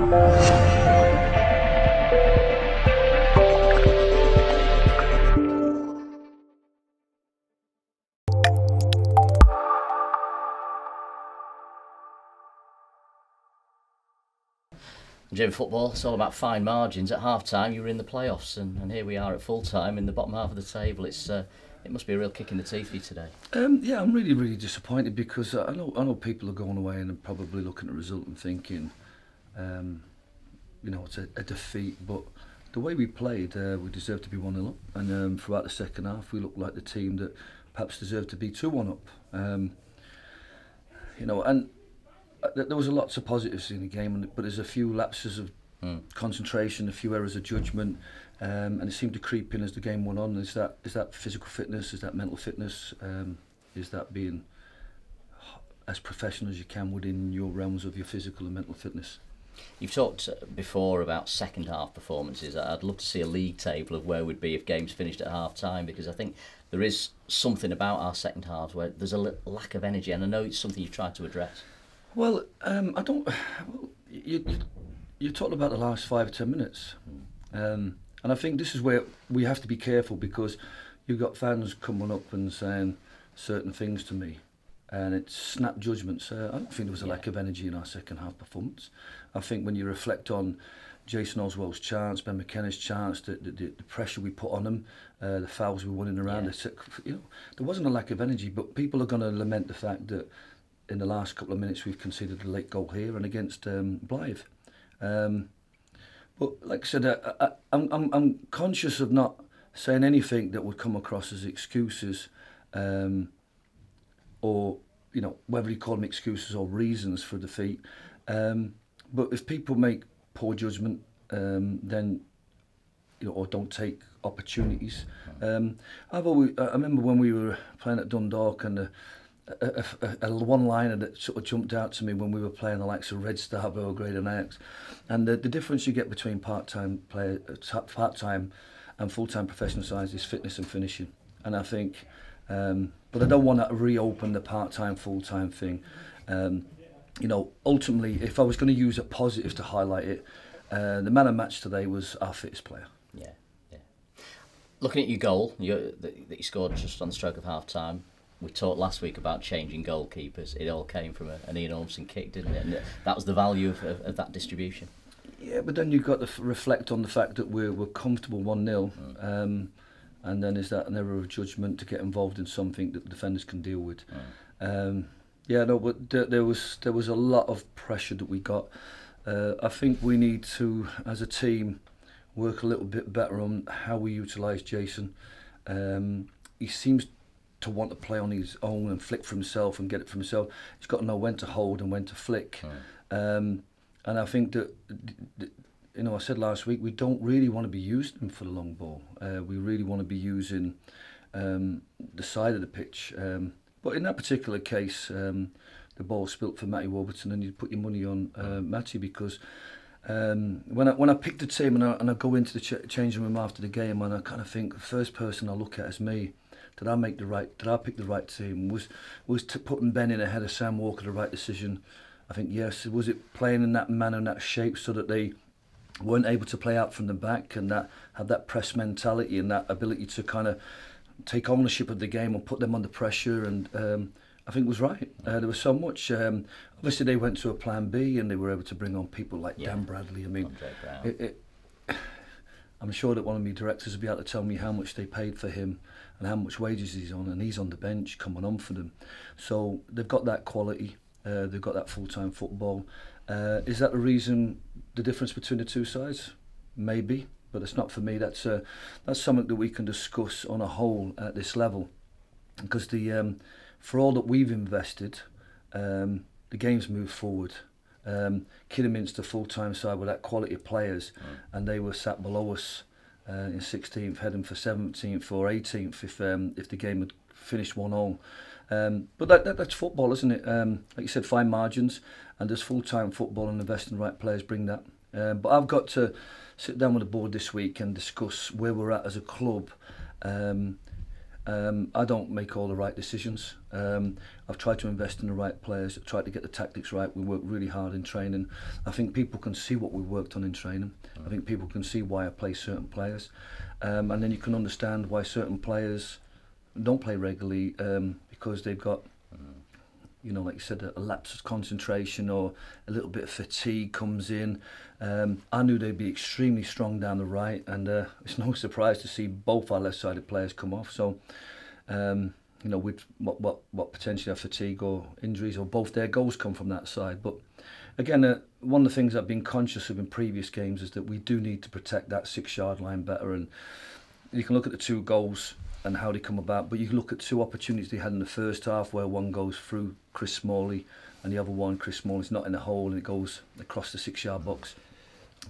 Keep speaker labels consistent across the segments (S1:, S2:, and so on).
S1: Jim, football, it's all about fine margins. At half-time, you were in the playoffs, and here we are at full-time in the bottom half of the table. It must be a real kick in the teeth for you today.
S2: Yeah, I'm really disappointed because I know people are going away and are probably looking at the result and thinking, it's a defeat. But the way we played, we deserved to be 1-0 up, and throughout the second half, we looked like the team that perhaps deserved to be 2-1 up. And there was lots of positives in the game, but there's a few lapses of concentration, a few errors of judgment, and it seemed to creep in as the game went on. Is that physical fitness? Is that mental fitness? Is that being as professional as you can within your realms of your physical and mental fitness?
S1: You've talked before about second half performances. I'd love to see a league table of where we'd be if games finished at half time, because I think there is something about our second halves where there's a lack of energy, and I know it's something you've tried to address.
S2: Well, I don't. Well, you talked about the last 5 or 10 minutes, and I think this is where we have to be careful, because you've got fans coming up and saying certain things to me, and it's snap judgments. I don't think there was a lack of energy in our second half performance. I think when you reflect on Jason Oswald's chance, Ben McKenna's chance, the pressure we put on them, the fouls we were running around, there wasn't a lack of energy, but people are going to lament the fact that in the last couple of minutes we've conceded a late goal here and against Blythe. But like I said, I'm conscious of not saying anything that would come across as excuses, or whether you call them excuses or reasons for defeat. But if people make poor judgment, then or don't take opportunities. I remember when we were playing at Dundalk, and a one-liner that sort of jumped out to me when we were playing the likes of Red Star, Belgrade and Ajax, and the difference you get between part-time and full-time professional sides is fitness and finishing. And I think, but I don't want to reopen the part-time, full-time thing. Ultimately, if I was going to use a positive to highlight it, the man of match today was our fittest player.
S1: Yeah. Looking at your goal that you scored just on the stroke of half-time, we talked last week about changing goalkeepers. It all came from an Ian Ormson kick, didn't it? And that was the value of that distribution. Yeah,
S2: but then you've got to reflect on the fact that we're comfortable 1-0, and then is that an error of judgment to get involved in something that the defenders can deal with? But there was a lot of pressure that we got. I think we need to, as a team, work a little bit better on how we utilise Jason. He seems to want to play on his own and flick for himself and get it for himself. He's got to know when to hold and when to flick. And I think that, I said last week, we don't really want to be using him for the long ball. We really want to be using the side of the pitch. But in that particular case, the ball spilt for Matty Warburton, and you put your money on Matty, because when I pick the team and I go into the changing room after the game, and I kind of think the first person I look at is me. Did I pick the right team? Was putting Ben in ahead of Sam Walker the right decision? I think yes. Was it playing in that manner and that shape so that they weren't able to play out from the back and that had that press mentality and that ability to kind of take ownership of the game and put them under pressure? And I think it was right. There was so much. Obviously, they went to a plan B and they were able to bring on people like Dan Bradley. I mean, I'm sure that one of my directors will be able to tell me how much they paid for him and how much wages he's on, and he's on the bench coming on for them. So they've got that quality, they've got that full-time football. Is that the reason, the difference between the two sides? Maybe, but it's not for me. That's something that we can discuss on a whole at this level, because for all that we've invested, the game's moved forward. Kidderminster full-time side with that quality of players, and they were sat below us in 16th, heading for 17th or 18th if the game had finished 1-1. But that's football, isn't it? Like you said, fine margins, and there's full-time football, and investing in the right players bring that. But I've got to sit down with the board this week and discuss where we're at as a club. I don't make all the right decisions. I've tried to invest in the right players, I've tried to get the tactics right. We work really hard in training. I think people can see what we worked on in training. I think people can see why I play certain players. And then you can understand why certain players don't play regularly, because they've got, you know, like you said, a lapse of concentration or a little bit of fatigue comes in. I knew they'd be extremely strong down the right, and it's no surprise to see both our left-sided players come off. So, you know, with what potentially are fatigue or injuries, or both their goals come from that side. But again, one of the things I've been conscious of in previous games is that we do need to protect that 6-yard line better. And you can look at the 2 goals and how they come about, but you look at 2 opportunities they had in the first half, where one goes through Chris Smalley and the other one, Chris Smalley's not in the hole and it goes across the 6-yard box.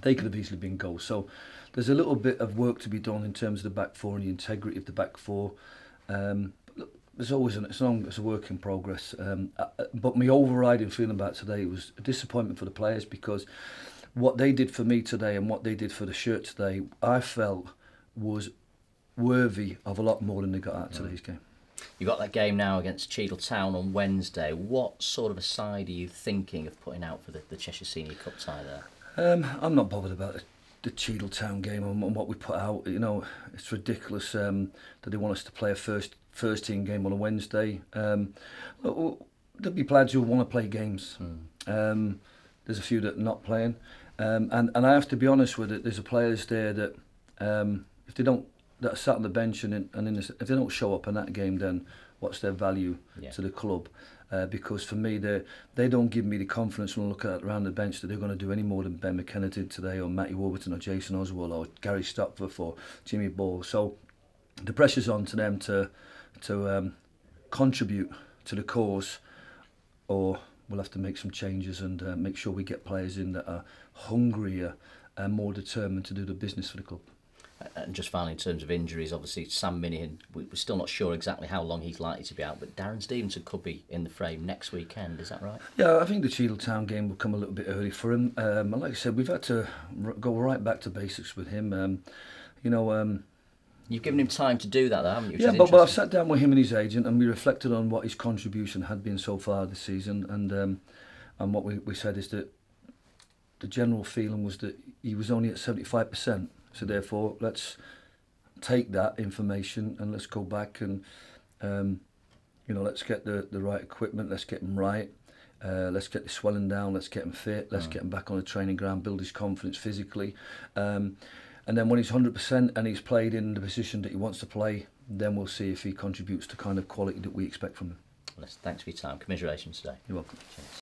S2: They could have easily been goals. So there's a little bit of work to be done in terms of the back four and the integrity of the back four. There's always it's a work in progress. But my overriding feeling about today was a disappointment for the players, because what they did for me today and what they did for the shirt today, I felt was worthy of a lot more than they got out of today's game.
S1: You've got that game now against Cheadle Town on Wednesday. What sort of a side are you thinking of putting out for the Cheshire Senior Cup tie there?
S2: I'm not bothered about the Cheadle Town game and what we put out. You know, it's ridiculous that they want us to play a first team game on a Wednesday. There'll be players who want to play games. There's a few that are not playing, and I have to be honest with it. There's players there that if they don't, that are sat on the bench if they don't show up in that game, then what's their value to the club? Because for me, they don't give me the confidence when I look at around the bench that they're going to do any more than Ben McKenna did today, or Matty Warburton, or Jason Oswald, or Gary Stopforth, or Jimmy Ball. So the pressure's on to them to contribute to the cause, or we'll have to make some changes and make sure we get players in that are hungrier and more determined to do the business for the club.
S1: And just finally, in terms of injuries, obviously Sam Minihan, we're still not sure exactly how long he's likely to be out, but Darren Stevenson could be in the frame next weekend, is that right? Yeah,
S2: I think the Cheadle Town game will come a little bit early for him. And like I said, we've had to go right back to basics with him.
S1: You've given him time to do that, though, haven't you?
S2: Yeah, but I've sat down with him and his agent, and we reflected on what his contribution had been so far this season, and what we said is that the general feeling was that he was only at 75%. So therefore, let's take that information and let's go back and, let's get the right equipment, let's get him right, let's get the swelling down, let's get him fit, let's get him back on the training ground, build his confidence physically. And then when he's 100% and he's played in the position that he wants to play, then we'll see if he contributes to kind of quality that we expect from him.
S1: Well, thanks for your time. Commiserations today.
S2: You're welcome.
S1: Cheers.